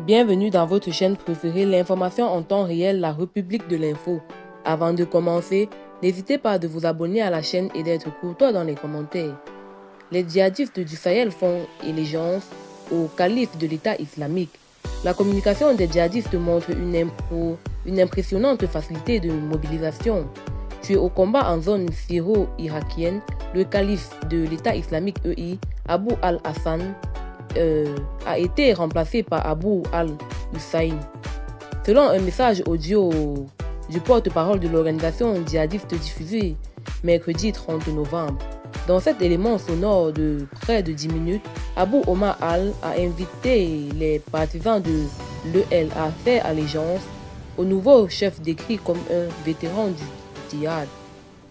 Bienvenue dans votre chaîne préférée, l'information en temps réel, la République de l'info. Avant de commencer, n'hésitez pas à vous abonner à la chaîne et d'être courtois dans les commentaires. Les djihadistes du Sahel font allégeance au calife de l'État islamique. La communication des djihadistes montre une impressionnante facilité de mobilisation. Tué au combat en zone syro-irakienne, le calife de l'État islamique EI, Abu al-Hassan, a été remplacé par Abu al-Hussein. Selon un message audio du porte-parole de l'organisation djihadiste diffusé mercredi 30 novembre. Dans cet élément sonore de près de 10 minutes, Abu Omar al a invité les partisans de l'EL à faire allégeance au nouveau chef décrit comme un vétéran du djihad.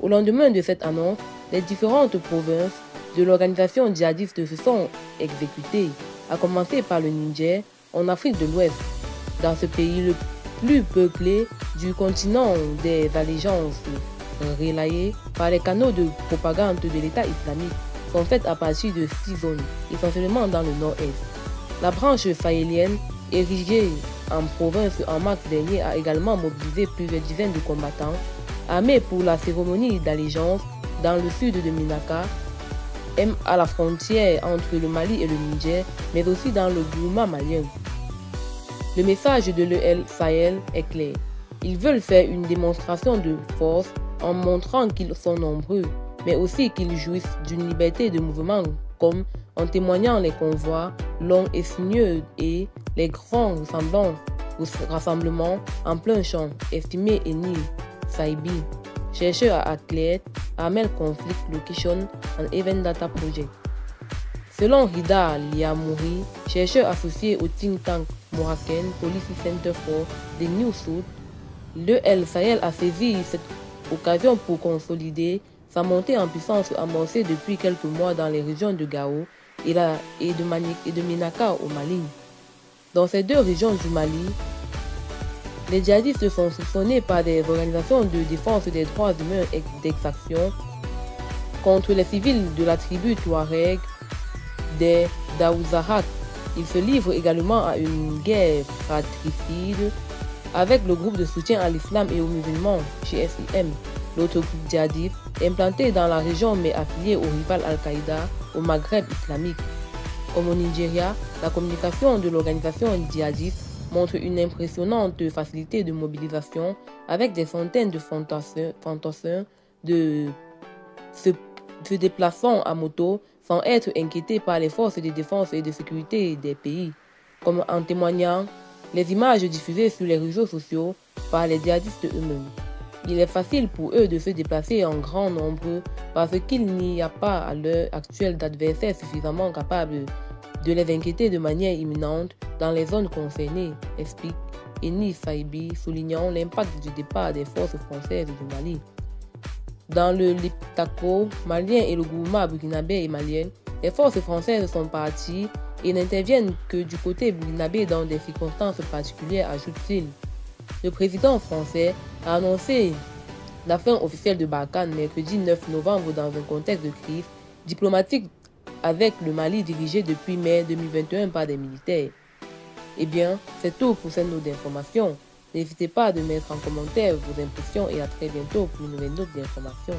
Au lendemain de cette annonce, les différentes provinces de l'organisation djihadiste se sont exécutées, à commencer par le Niger, en Afrique de l'Ouest. Dans ce pays le plus peuplé du continent, des allégeances relayées par les canaux de propagande de l'État islamique sont faites à partir de 6 zones, essentiellement dans le nord-est. La branche sahélienne, érigée en province en mars dernier, a également mobilisé plusieurs dizaines de combattants armés pour la cérémonie d'allégeance dans le sud de Minaka, à la frontière entre le Mali et le Niger, mais aussi dans le Gourma malien. Le message de l'EL Sahel est clair. Ils veulent faire une démonstration de force en montrant qu'ils sont nombreux, mais aussi qu'ils jouissent d'une liberté de mouvement, comme en témoignant les convois longs et sinueux et les grands rassemblements en plein champ, estimé Eni Saibi, chercheur à athlète, Amel Conflict Location and Event Data Project. Selon Rida Liamouri, chercheur associé au think tank marocain Policy Center for the New South, l'EL Sahel a saisi cette occasion pour consolider sa montée en puissance amorcée depuis quelques mois dans les régions de Gao et de Minaka au Mali. Dans ces deux régions du Mali, les djihadistes sont soupçonnés par des organisations de défense des droits humains d'exaction contre les civils de la tribu Touareg des Daouzahak. Ils se livrent également à une guerre fratricide avec le groupe de soutien à l'islam et aux musulmans, GSIM, l'autre groupe djihadiste implanté dans la région mais affilié au rival Al-Qaïda au Maghreb islamique. Comme au Nigeria, la communication de l'organisation djihadiste montre une impressionnante facilité de mobilisation avec des centaines de fantassins se déplaçant à moto sans être inquiétés par les forces de défense et de sécurité des pays, comme en témoignant les images diffusées sur les réseaux sociaux par les djihadistes eux-mêmes. Il est facile pour eux de se déplacer en grand nombre parce qu'il n'y a pas à l'heure actuelle d'adversaires suffisamment capables de les inquiéter de manière imminente dans les zones concernées, explique Eni Saibi, soulignant l'impact du départ des forces françaises du Mali. Dans le Liptako malien et le Gourma burkinabé et malien, les forces françaises sont parties et n'interviennent que du côté burkinabé dans des circonstances particulières, ajoute-t-il. Le président français a annoncé la fin officielle de Barkhane mercredi 9 novembre dans un contexte de crise diplomatique avec le Mali dirigé depuis mai 2021 par des militaires. Eh bien, c'est tout pour cette note d'information. N'hésitez pas à mettre en commentaire vos impressions et à très bientôt pour une nouvelle note d'information.